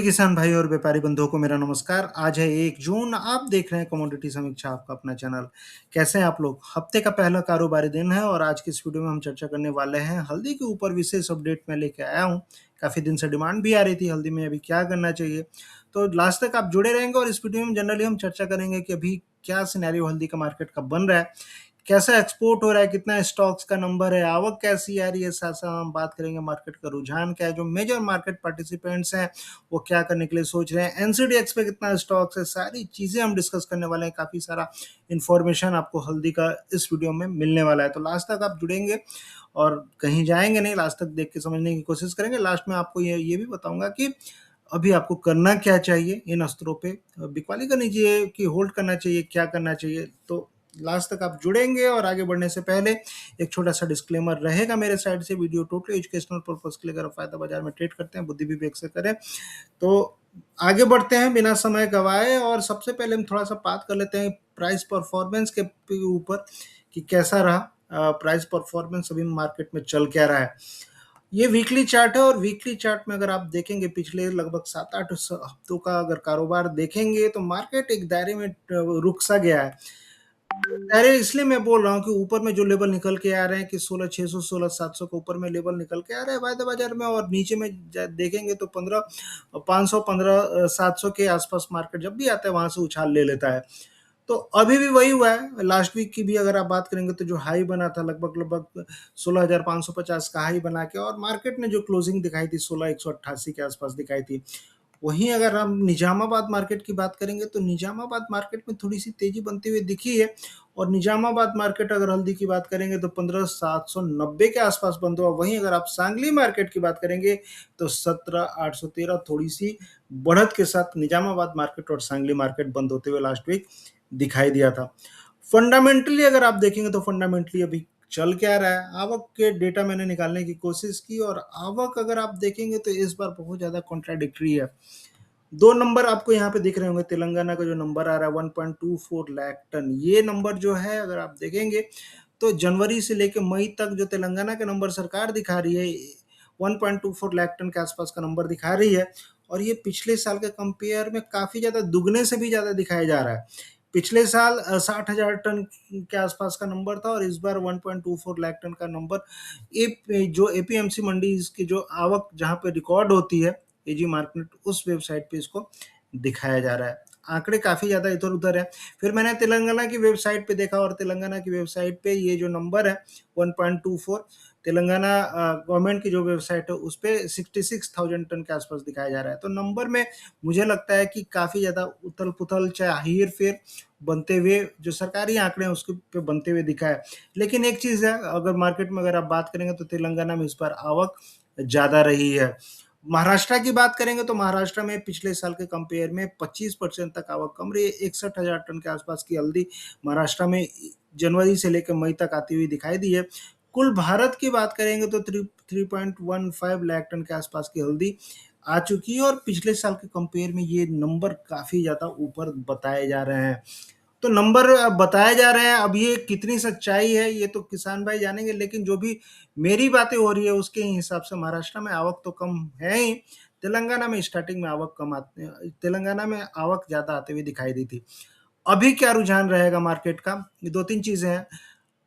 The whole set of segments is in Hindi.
किसान भाई और व्यापारी बंधुओं को मेरा नमस्कार। आज है 1 जून। आप देख रहे हैं कमोडिटी समीक्षा, आपका अपना चैनल। कैसे हैं आप लोग? हफ्ते का पहला कारोबारी दिन है और आज की इस वीडियो में हम चर्चा करने वाले हैं हल्दी के ऊपर विशेष अपडेट मैं लेके आया हूं। काफ़ी दिन से डिमांड भी आ रही थी हल्दी में अभी क्या करना चाहिए, तो लास्ट तक आप जुड़े रहेंगे। और इस वीडियो में जनरली हम चर्चा करेंगे कि अभी क्या सिनेरियो हल्दी का मार्केट का बन रहा है, कैसा एक्सपोर्ट हो रहा है, कितना स्टॉक्स का नंबर है, आवक कैसी आ रही है। साथ साथ हम बात करेंगे मार्केट का रुझान क्या है, जो मेजर मार्केट पार्टिसिपेंट्स हैं वो क्या करने के लिए सोच रहे हैं, एनसीडीएक्स पे कितना स्टॉक्स है, सारी चीज़ें हम डिस्कस करने वाले हैं। काफ़ी सारा इन्फॉर्मेशन आपको हल्दी का इस वीडियो में मिलने वाला है, तो लास्ट तक आप जुड़ेंगे और कहीं जाएंगे नहीं। लास्ट तक देख के समझने की कोशिश करेंगे। लास्ट में आपको ये भी बताऊंगा कि अभी आपको करना क्या चाहिए इन अस्त्रों पे, बिकवाली करनी चाहिए कि होल्ड करना चाहिए, क्या करना चाहिए। तो लास्ट तक आप जुड़ेंगे। और आगे बढ़ने से पहले एक छोटा सा डिस्क्लेमर रहेगा मेरे साइड से। वीडियो टोटली एजुकेशनल पर्पस के लिए अगर फायदा बाजार में ट्रेड करते हैं, बुद्धि विवेक से करें। तो आगे बढ़ते हैं बिना समय गवाए, और सबसे पहले हम थोड़ा सा बात कर लेते हैं प्राइस परफॉर्मेंस के ऊपर कि कैसा रहा प्राइस परफॉर्मेंस, अभी मार्केट में चल क्या रहा है। ये वीकली चार्ट है और वीकली चार्ट में अगर आप देखेंगे पिछले लगभग 7-8 हफ्तों का अगर कारोबार देखेंगे तो मार्केट एक दायरे में रुक सा गया है। दायरे इसलिए मैं बोल रहा हूँ कि ऊपर में जो लेवल निकल के आ रहे हैं कि 16,600 16,700 के ऊपर में लेवल निकल के आ रहा है वायदा बाजार में, और नीचे में देखेंगे तो 15,500 15,700 के आसपास मार्केट जब भी आता है वहां से उछाल ले लेता है। तो अभी भी वही हुआ है। लास्ट वीक की भी अगर आप बात करेंगे तो जो हाई बना था लगभग लगभग 16,550 का हाई बना के, और मार्केट ने जो क्लोजिंग दिखाई थी 16,188 के आसपास दिखाई थी। वहीं अगर हम निजामाबाद मार्केट की बात करेंगे तो निजामाबाद मार्केट में थोड़ी सी तेजी बनती हुई दिखी है। और निजामाबाद मार्केट अगर हल्दी की बात करेंगे तो 15,790 के आसपास बंद हुआ। वहीं अगर आप सांगली मार्केट की बात करेंगे तो 17,813 थोड़ी सी बढ़त के साथ निजामाबाद मार्केट और सांगली मार्केट बंद होते हुए लास्ट वीक दिखाई दिया था। फंडामेंटली अगर आप देखेंगे तो फंडामेंटली अभी चल क्या रहा है, आवक के डेटा मैंने निकालने की कोशिश की, और आवक अगर आप देखेंगे तो इस बार बहुत ज़्यादा कॉन्ट्राडिक्टरी है। दो नंबर आपको यहाँ पे दिख रहे होंगे। तेलंगाना का जो नंबर आ रहा है 1.24 लाख टन, ये नंबर जो है अगर आप देखेंगे तो जनवरी से लेकर मई तक जो तेलंगाना का नंबर सरकार दिखा रही है 1.24 लाख टन के आसपास का नंबर दिखा रही है। और ये पिछले साल के कंपेयर में काफ़ी ज़्यादा, दुगने से भी ज़्यादा दिखाया जा रहा है। पिछले साल 60,000 टन के आसपास का नंबर था और इस बार 1.24 लाख टन का नंबर। जो एपीएमसी मंडी की जो आवक जहाँ पे रिकॉर्ड होती है एजी मार्केट, उस वेबसाइट पे इसको दिखाया जा रहा है। आंकड़े काफ़ी ज़्यादा इधर उधर है। फिर मैंने तेलंगाना की वेबसाइट पे देखा और तेलंगाना की वेबसाइट पे ये जो नंबर है 1.24, तेलंगाना गवर्नमेंट की जो वेबसाइट है उस पर 66,000 टन के आसपास दिखाया जा रहा है। तो नंबर में मुझे लगता है कि काफ़ी ज़्यादा उथल पुथल, चाहे हेर फेर बनते हुए, जो सरकारी आंकड़े हैं उसके पे बनते हुए दिखा है। लेकिन एक चीज़ है, अगर मार्केट में अगर आप बात करेंगे तो तेलंगाना में इस बार आवक ज़्यादा रही है। महाराष्ट्र की बात करेंगे तो महाराष्ट्र में पिछले साल के कंपेयर में 25% तक आवक कम रही है। 61,000 टन के आसपास की हल्दी महाराष्ट्र में जनवरी से लेकर मई तक आती हुई दिखाई दी है। कुल भारत की बात करेंगे तो 3.15 लाख टन के आसपास की हल्दी आ चुकी है, और पिछले साल के कंपेयर में ये नंबर काफ़ी ज़्यादा ऊपर बताए जा रहे हैं। तो नंबर बताए जा रहे हैं, अब ये कितनी सच्चाई है ये तो किसान भाई जानेंगे, लेकिन जो भी मेरी बातें हो रही है उसके हिसाब से महाराष्ट्र में आवक तो कम है ही। तेलंगाना में स्टार्टिंग में आवक कम आते, तेलंगाना में आवक ज़्यादा आते हुए दिखाई दी थी। अभी क्या रुझान रहेगा मार्केट का, ये दो तीन चीज़ें हैं।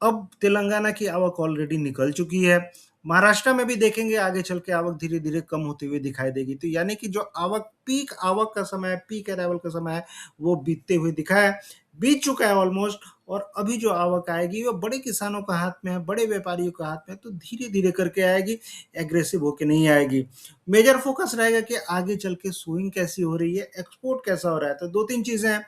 अब तेलंगाना की आवक ऑलरेडी निकल चुकी है। महाराष्ट्र में भी देखेंगे आगे चल के आवक धीरे धीरे कम होती हुई दिखाई देगी। तो यानी कि जो आवक, पीक आवक का समय है, पीक अराइवल का समय है, वो बीतते हुए दिखा है, बीत चुका है ऑलमोस्ट। और अभी जो आवक आएगी वो बड़े किसानों का हाथ में है, बड़े व्यापारियों का हाथ में है, तो धीरे धीरे करके आएगी, एग्रेसिव होके नहीं आएगी। मेजर फोकस रहेगा कि आगे चल के सोइंग कैसी हो रही है, एक्सपोर्ट कैसा हो रहा है। तो दो तीन चीजें हैं।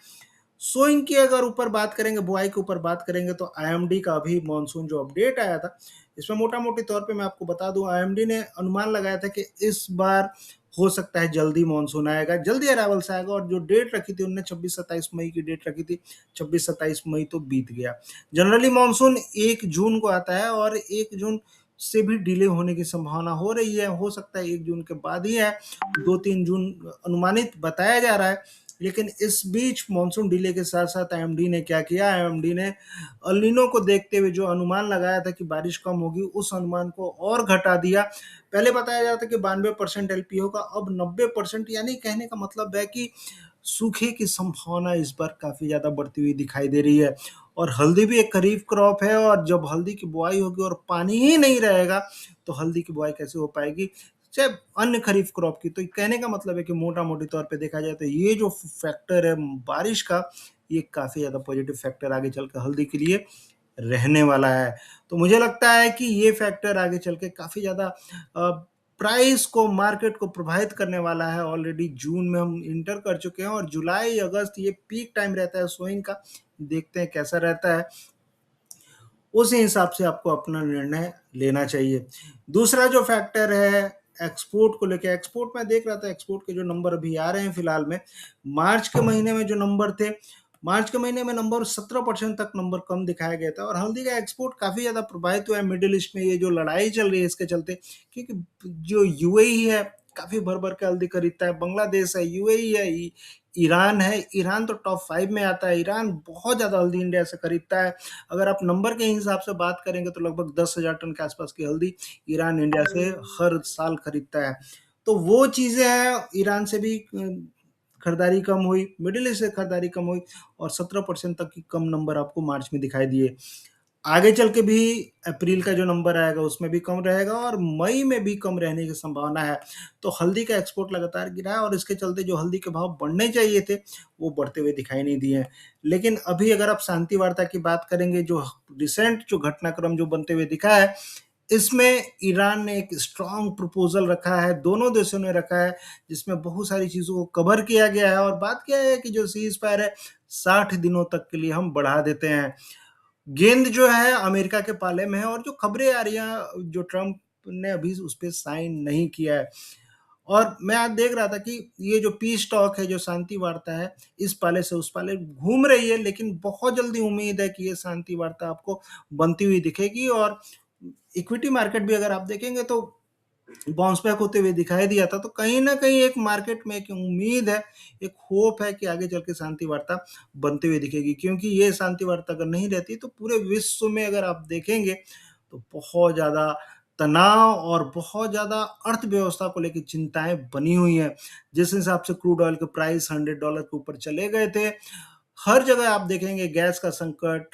सोइंग की अगर ऊपर बात करेंगे, बुआई के ऊपर बात करेंगे, तो आईएमडी का अभी मॉनसून जो अपडेट आया था, इसमें मोटा मोटी तौर पे मैं आपको बता दूं, आईएमडी ने अनुमान लगाया था कि इस बार हो सकता है जल्दी मॉनसून आएगा, जल्दी अरावल से आएगा। और जो डेट रखी थी उनने 26-27 मई की डेट रखी थी, 26-27 मई तो बीत गया। जनरली मॉनसून 1 जून को आता है और 1 जून से भी डिले होने की संभावना हो रही है। हो सकता है 1 जून के बाद ही है, 2-3 जून अनुमानित बताया जा रहा है। लेकिन इस बीच मानसून डिले के साथ-साथ आईएमडी ने क्या किया, आईएमडी ने एल नीनो को देखते हुए जो अनुमान लगाया था कि बारिश कम होगी, उस अनुमान को और घटा दिया। पहले बताया जाता था कि 92% एलपी होगा, अब 90%, यानी कहने का मतलब है कि सूखे की संभावना इस बार काफ़ी ज़्यादा बढ़ती हुई दिखाई दे रही है। और हल्दी भी एक खरीफ क्रॉप है, और जब हल्दी की बुआई होगी और पानी ही नहीं रहेगा, तो हल्दी की बुआई कैसे हो पाएगी, चाहे अन्य खरीफ क्रॉप की। तो कहने का मतलब है कि मोटा-मोटी तौर पे देखा जाए तो ये जो फैक्टर है बारिश का, ये काफ़ी ज़्यादा पॉजिटिव फैक्टर आगे चल के हल्दी के लिए रहने वाला है। तो मुझे लगता है कि ये फैक्टर आगे चल के काफ़ी ज़्यादा प्राइस को, मार्केट को प्रभावित करने वाला है। ऑलरेडी जून में हम इंटर कर चुके हैं और जुलाई, अगस्त ये पीक टाइम रहता है सोइंग का। देखते हैं कैसा रहता है, उसी हिसाब से आपको अपना निर्णय लेना चाहिए। दूसरा जो फैक्टर है एक्सपोर्ट को लेके, एक्सपोर्ट में देख रहा था, एक्सपोर्ट के जो नंबर अभी आ रहे हैं फिलहाल में, मार्च के महीने में जो नंबर थे, मार्च के महीने में नंबर 17% तक नंबर कम दिखाया गया था। और हल्दी का एक्सपोर्ट काफ़ी ज़्यादा प्रभावित हुआ है मिडिल ईस्ट में, ये जो लड़ाई चल रही है इसके चलते। क्योंकि जो यूएई है काफ़ी भर भर के हल्दी खरीदता है, बांग्लादेश है, यूएई है, ईरान है। ईरान तो टॉप 5 में आता है। ईरान बहुत ज़्यादा हल्दी इंडिया से खरीदता है। अगर आप नंबर के हिसाब से बात करेंगे तो लगभग 10,000 टन के आसपास की हल्दी ईरान इंडिया से हर साल खरीदता है। तो वो चीज़ें हैं, ईरान से भी खरीदारी कम हुई, मिडिल ईस्ट से खरीदारी कम हुई, और 17% तक की कम नंबर आपको मार्च में दिखाई दिए। आगे चल के भी अप्रैल का जो नंबर आएगा उसमें भी कम रहेगा, और मई में भी कम रहने की संभावना है। तो हल्दी का एक्सपोर्ट लगातार गिरा है, और इसके चलते जो हल्दी के भाव बढ़ने चाहिए थे, वो बढ़ते हुए दिखाई नहीं दिए हैं। लेकिन अभी अगर आप शांति वार्ता की बात करेंगे, जो रिसेंट जो घटनाक्रम जो बनते हुए दिखा है, इसमें ईरान ने एक स्ट्रॉन्ग प्रपोजल रखा है, दोनों देशों ने रखा है, जिसमें बहुत सारी चीज़ों को कवर किया गया है, और बात क्या है कि जो सीज़ फायर है 60 दिनों तक के लिए हम बढ़ा देते हैं। गेंद जो है अमेरिका के पाले में है, और जो खबरें आ रही हैं, जो ट्रंप ने अभी उस पे साइन नहीं किया है। और मैं आज देख रहा था कि ये जो पीस टॉक है, जो शांति वार्ता है, इस पाले से उस पाले घूम रही है, लेकिन बहुत जल्दी उम्मीद है कि ये शांति वार्ता आपको बनती हुई दिखेगी। और इक्विटी मार्केट भी अगर आप देखेंगे तो बाउंस बैक होते हुए दिखाई दिया था। तो कहीं न कहीं एक मार्केट में एक उम्मीद है, एक होप है कि आगे चल के शांति वार्ता बनती हुई दिखेगी। क्योंकि ये शांति वार्ता अगर नहीं रहती तो पूरे विश्व में अगर आप देखेंगे तो बहुत ज़्यादा तनाव और बहुत ज़्यादा अर्थव्यवस्था को लेके चिंताएँ बनी हुई हैं। जिस हिसाब से क्रूड ऑयल के प्राइस $100 के ऊपर चले गए थे, हर जगह आप देखेंगे गैस का संकट,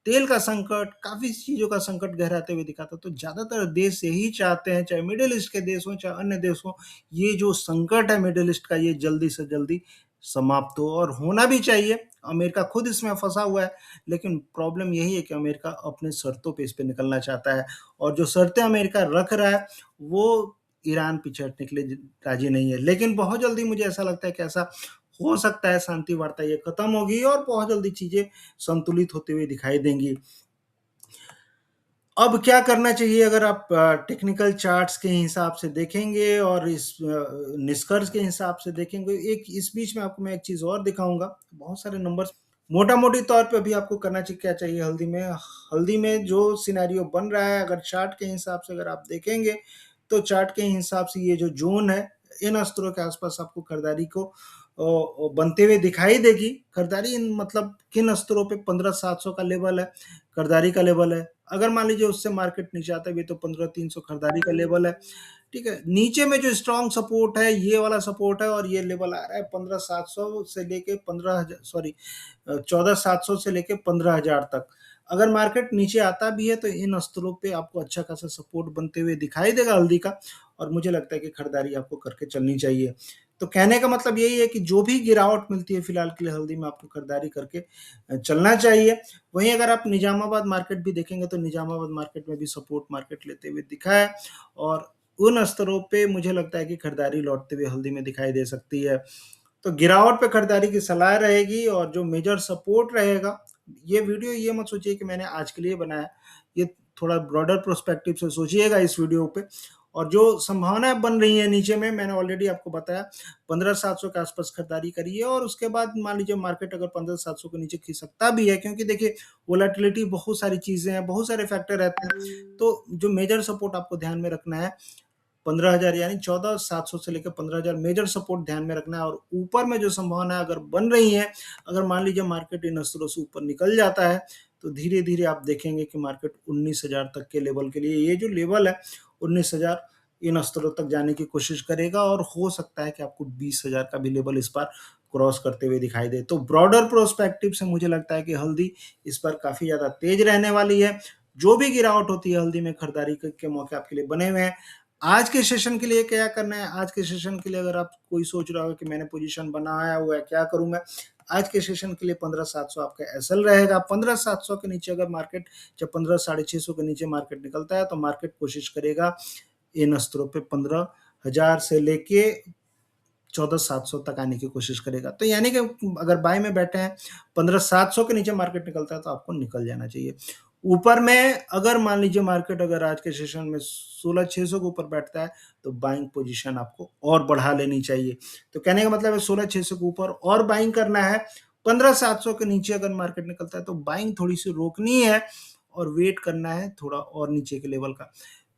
तेल का संकट, काफ़ी चीज़ों का संकट गहराते हुए दिखा था। तो ज़्यादातर देश यही चाहते हैं, चाहे मिडल ईस्ट के देश हों, चाहे अन्य देश हों, ये जो संकट है मिडल ईस्ट का, ये जल्दी से जल्दी समाप्त हो, और होना भी चाहिए। अमेरिका खुद इसमें फँसा हुआ है, लेकिन प्रॉब्लम यही है कि अमेरिका अपनी शर्तों पे इस पे निकलना चाहता है, और जो शर्तें अमेरिका रख रहा है, वो ईरान पीछे हटने के लिए राज़ी नहीं है। लेकिन बहुत जल्दी मुझे ऐसा लगता है कि ऐसा हो सकता है, शांति वार्ता ये खत्म होगी और बहुत जल्दी चीज़ें संतुलित होते हुए दिखाई देंगी। अब क्या करना चाहिए, अगर आप टेक्निकल चार्ट्स के हिसाब से देखेंगे और इस निष्कर्ष के हिसाब से देखेंगे, एक इस बीच में आपको मैं एक चीज़ और दिखाऊँगा, बहुत सारे नंबर्स मोटा-मोटी तौर पे अभी आपको करना चाहिए, क्या चाहिए हल्दी में जो सिनेरियो बन रहा है, अगर चार्ट के हिसाब से अगर आप देखेंगे, तो चार्ट के हिसाब से ये जो ज़ोन है, इन स्तरों के आस-पास आपको खरीदारी को बनते हुए दिखाई देगी। खरीदारी इन मतलब किन स्तरों पे, 15,700 का लेवल है, खरीदारी का लेवल है। अगर मान लीजिए उससे मार्केट नीचे आता भी है तो 15,300 खरीदारी का लेवल है, ठीक है। नीचे में जो स्ट्रॉन्ग सपोर्ट है, ये वाला सपोर्ट है, और ये लेवल आ रहा है 15,700 से लेके 14,700 से लेके 15,000 तक। अगर मार्केट नीचे आता भी है तो इन स्तरों पे आपको अच्छा खासा सपोर्ट बनते हुए दिखाई देगा हल्दी का, और मुझे लगता है कि खरीदारी आपको करके चलनी चाहिए। तो कहने का मतलब यही है कि जो भी गिरावट मिलती है फिलहाल के लिए हल्दी में, आपको खरीदारी करके चलना चाहिए। वहीं अगर आप निजामाबाद मार्केट भी देखेंगे तो निजामाबाद मार्केट में भी सपोर्ट मार्केट लेते हुए दिखा है, और उन स्तरों पे मुझे लगता है कि खरीदारी लौटते हुए हल्दी में दिखाई दे सकती है। तो गिरावट पे खरीदारी की सलाह रहेगी, और जो मेजर सपोर्ट रहेगा, ये वीडियो ये मत सोचिए कि मैंने आज के लिए बनाया, ये थोड़ा ब्रॉडर पर्सपेक्टिव से सोचिएगा इस वीडियो पे। और जो संभावनाएं बन रही है नीचे में, मैंने ऑलरेडी आपको बताया 15,700 के आसपास खरीदारी करी है। और उसके बाद मान लीजिए मार्केट अगर 15,700 के नीचे खिसकता भी है, क्योंकि देखिए वोलेटिलिटी, बहुत सारी चीजें हैं, बहुत सारे फैक्टर रहते हैं, तो जो मेजर सपोर्ट आपको ध्यान में रखना है 15,000, यानी 14,700 से लेकर 15,000 मेजर सपोर्ट ध्यान में रखना है। और ऊपर में जो संभावना अगर बन रही है, अगर मान लीजिए मार्केट इन स्तरों से ऊपर निकल जाता है, तो धीरे धीरे आप देखेंगे कि मार्केट 19,000 तक के लेवल के लिए, ये जो लेवल है 19,000, इन स्तरों तक जाने की कोशिश करेगा। और हो सकता है कि आपको 20,000 का भी लेवल इस बार क्रॉस करते हुए दिखाई दे। तो ब्रॉडर प्रोस्पेक्टिव से मुझे लगता है कि हल्दी इस बार काफी ज्यादा तेज रहने वाली है। जो भी गिरावट होती है हल्दी में, खरीदारी के मौके आपके लिए बने हुए हैं। आज के सेशन के लिए क्या करना है, आज के सेशन के लिए अगर आप कोई सोच रहा हो कि मैंने पोजीशन बनाया हुआ है, क्या करूं मैं, आज के सेशन के लिए 15,700 आपका एसएल रहेगा। 15,700 के नीचे अगर मार्केट, जब 15,650 के नीचे मार्केट निकलता है, तो मार्केट कोशिश करेगा इन स्तरों पे 15,000 से लेके 14,700 तक आने की कोशिश करेगा। तो यानी कि अगर बाय में बैठे हैं, 15,700 के नीचे मार्केट निकलता है तो आपको निकल जाना चाहिए। ऊपर में अगर मान लीजिए मार्केट अगर आज के सेशन में 16,600 के ऊपर बैठता है, तो बाइंग पोजीशन आपको और बढ़ा लेनी चाहिए। तो कहने का मतलब है 16,600 के ऊपर और बाइंग करना है। 15,700 के नीचे अगर मार्केट निकलता है तो बाइंग थोड़ी सी रोकनी है और वेट करना है थोड़ा और नीचे के लेवल का।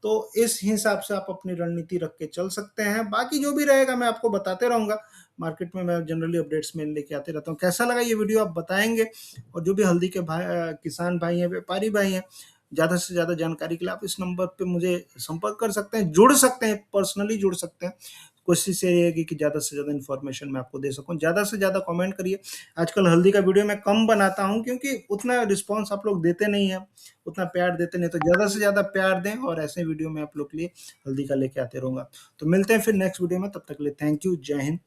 तो इस हिसाब से आप अपनी रणनीति रख के चल सकते हैं। बाकी जो भी रहेगा मैं आपको बताते रहूंगा। मार्केट में मैं जनरली अपडेट्स में लेके आते रहता हूँ। कैसा लगा ये वीडियो आप बताएंगे। और जो भी हल्दी के भाई, किसान भाई हैं, व्यापारी भाई हैं, ज़्यादा से ज़्यादा जानकारी के लिए आप इस नंबर पे मुझे संपर्क कर सकते हैं, जुड़ सकते हैं, पर्सनली जुड़ सकते हैं। कोशिश ये रहेगी कि ज़्यादा से ज़्यादा इन्फॉर्मेशन मैं आपको दे सकूं। ज़्यादा से ज़्यादा कमेंट करिए। आजकल हल्दी का वीडियो मैं कम बनाता हूं, क्योंकि उतना रिस्पांस आप लोग देते नहीं हैं, उतना प्यार देते नहीं। तो ज़्यादा से ज़्यादा प्यार दें और ऐसे वीडियो मैं आप लोग के लिए हल्दी का लेके आते रहूँगा। तो मिलते हैं फिर नेक्स्ट वीडियो में, तब तक के लिए थैंक यू, जय हिंद।